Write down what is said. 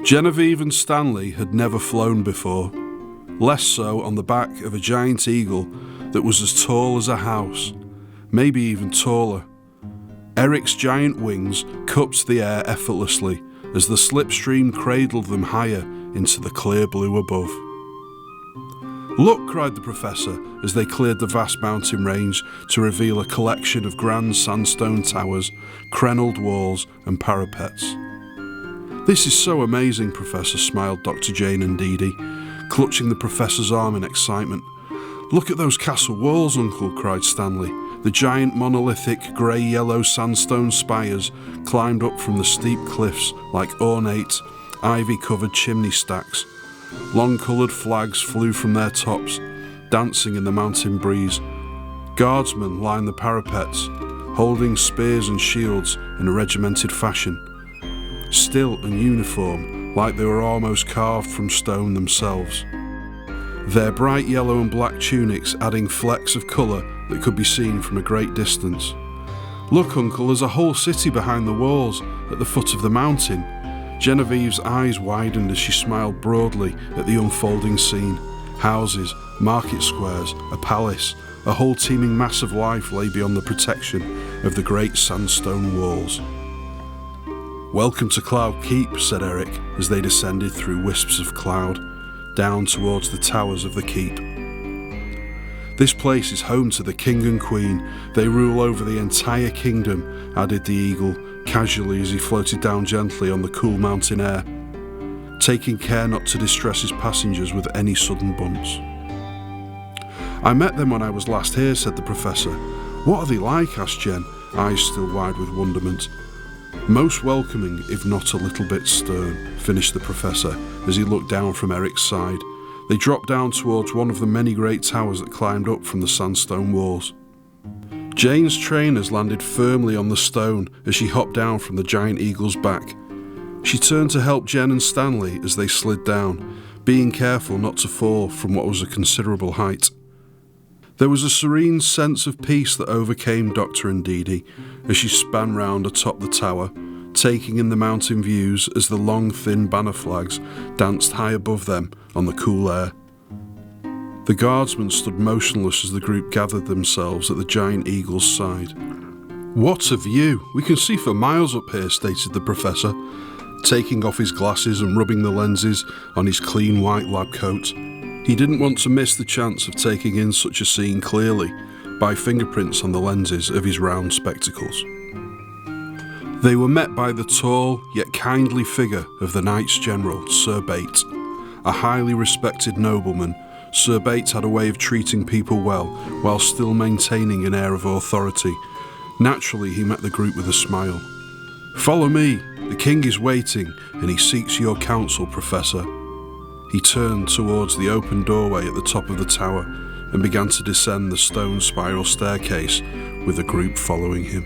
Genevieve and Stanley had never flown before, less so on the back of a giant eagle that was as tall as a house, maybe even taller. Eric's giant wings cupped the air effortlessly as the slipstream cradled them higher into the clear blue above. "Look," cried the professor as they cleared the vast mountain range to reveal a collection of grand sandstone towers, crenelled walls and parapets. "This is so amazing, Professor," smiled Dr. Jane and Dee Dee, clutching the professor's arm in excitement. "Look at those castle walls, Uncle," cried Stanley. The giant monolithic grey-yellow sandstone spires climbed up from the steep cliffs like ornate, ivy-covered chimney stacks. Long-coloured flags flew from their tops, dancing in the mountain breeze. Guardsmen lined the parapets, holding spears and shields in a regimented fashion, still and uniform, like they were almost carved from stone themselves. Their bright yellow and black tunics adding flecks of colour that could be seen from a great distance. "Look, Uncle, there's a whole city behind the walls, at the foot of the mountain." Genevieve's eyes widened as she smiled broadly at the unfolding scene. Houses, market squares, a palace, a whole teeming mass of life lay beyond the protection of the great sandstone walls. "Welcome to Cloud Keep," said Eric as they descended through wisps of cloud, down towards the towers of the keep. "This place is home to the king and queen. They rule over the entire kingdom," added the eagle, casually as he floated down gently on the cool mountain air, taking care not to distress his passengers with any sudden bumps. "I met them when I was last here," said the professor. "What are they like?" asked Jen, eyes still wide with wonderment. "Most welcoming, if not a little bit stern," finished the professor as he looked down from Eric's side. They dropped down towards one of the many great towers that climbed up from the sandstone walls. Jane's trainers landed firmly on the stone as she hopped down from the giant eagle's back. She turned to help Jen and Stanley as they slid down, being careful not to fall from what was a considerable height. There was a serene sense of peace that overcame Doctor and Dee Dee as she span round atop the tower, taking in the mountain views as the long thin banner flags danced high above them on the cool air. The guardsmen stood motionless as the group gathered themselves at the giant eagle's side. "What a view! We can see for miles up here," stated the professor, taking off his glasses and rubbing the lenses on his clean white lab coat. He didn't want to miss the chance of taking in such a scene clearly by fingerprints on the lenses of his round spectacles. They were met by the tall yet kindly figure of the Knights General, Sir Bate. A highly respected nobleman, Sir Bate had a way of treating people well while still maintaining an air of authority. Naturally, he met the group with a smile. "Follow me. The king is waiting, and he seeks your counsel, Professor." He turned towards the open doorway at the top of the tower and began to descend the stone spiral staircase with the group following him.